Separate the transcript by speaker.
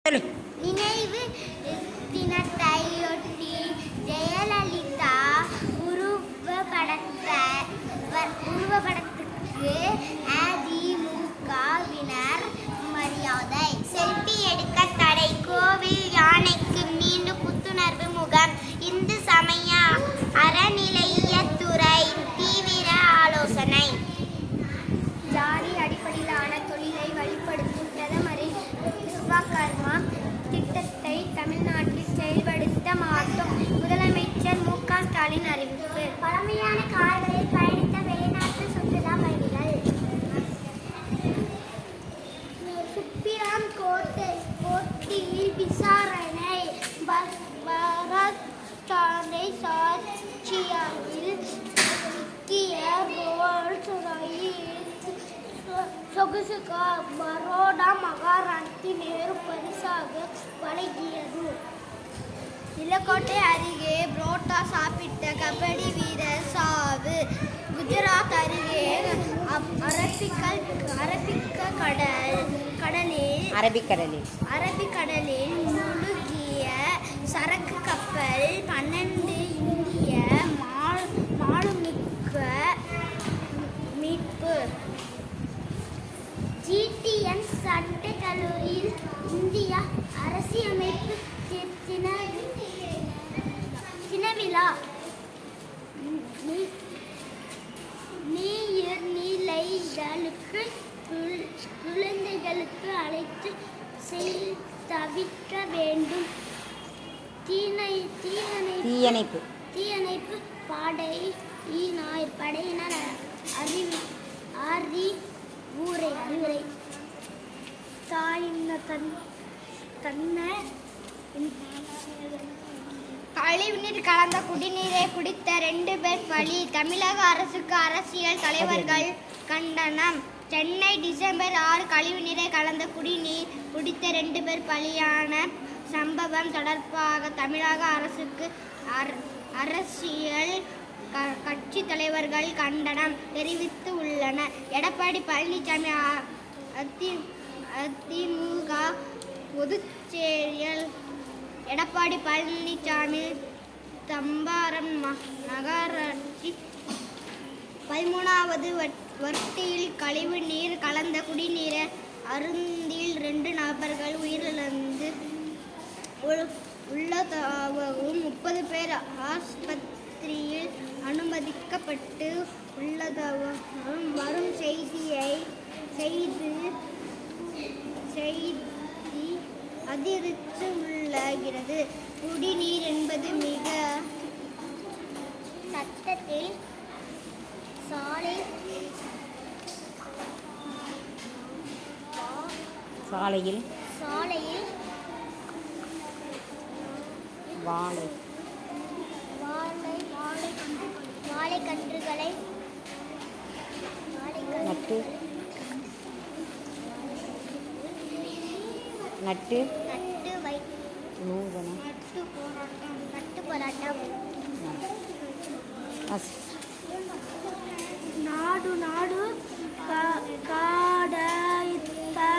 Speaker 1: நினைவு தினத்தையொட்டி ஜெயலலிதா உருவப்படத்துக்கு அதிமுகவினர் மரியாதை. செல்பி எடுக்க தடை, கோவில் யானைக்கு மீண்டும் புத்துணர்வு முகாம். இந்து சமய அறநிலையத்துறை தீவிர ஆலோசனை. ஜாதி அடிப்படையிலான தொழிலை வலுப்படுத்தும் பிரதமரின் விஸ்வகர்மா திட்டத்தை தமிழ்நாட்டில் செயல்படுத்த மாட்டோம். முதலமைச்சர் மு.க. ஸ்டாலின் அறிவிப்பு. பழமையான கார்களில் பயணித்த வெளிநாட்டு சுற்றுலா பயணிகள். சுப்ரீம் கோர்ட்டில் விசாரணை. பரத்வாஜை சாட்சியாவில் முக்கிய ரோல்ஸ் ராய்ஸ் சொகுசு கார் பரோடா மகாராணிக்கு நேரு பரிசாக வழங்கியது. நிலக்கோட்டை அருகே புரோட்டா சாப்பிட்ட கபடி வீரர் சாவு. குஜராத் அருகே அரபிக்கடலில் முழுகிய சரக்கு கப்பல் 12 இந்திய மாலுமிக்க மீட்பு. GTN சட்டக் கல்லூரியில் இந்திய அரசியலமைப்பு தினவிழா. நீர்நிலைகளுக்கு குழந்தைகளுக்கு அழைத்து தவிர்க்க வேண்டும். தீயணைப்பு படையினர் அறிவுரை. கழிவுநீர் கலந்த குடிநீரை குடித்த 2 பேர் பலி. தமிழக அரசுக்கு அரசியல் தலைவர்கள் கண்டனம். சென்னை டிசம்பர் 6 கழிவுநீரை கலந்த குடிநீர் குடித்த 2 பேர் பலியான சம்பவம் தொடர்பாக தமிழக அரசுக்கு அரசியல் கட்சி தலைவர்கள் கண்டனம் தெரிவித்து உள்ளனர். எடப்பாடி பழனிசாமி அதிமுக பொதுச்செயலர் எடப்பாடி பழனிசாமி தம்பாரம் நகராட்சி 13வது வட்டியில் கழிவு நீர் கலந்த குடிநீரை அருந்தில் 2 நபர்கள் உயிரிழந்து உள்ளதாகவும் 30 பேர் ஆஸ்பத்திரியில் அனுமதிக்கப்பட்டு உள்ளதாகவும் வரும் செய்தி அதிர்ச்சி உள்ளாகிறது. குடிநீர் என்பது மிக சட்டத்தில்
Speaker 2: சாலையில்
Speaker 1: வாழைக்கன்றுகளை நட்டு போராட்டம். நாடு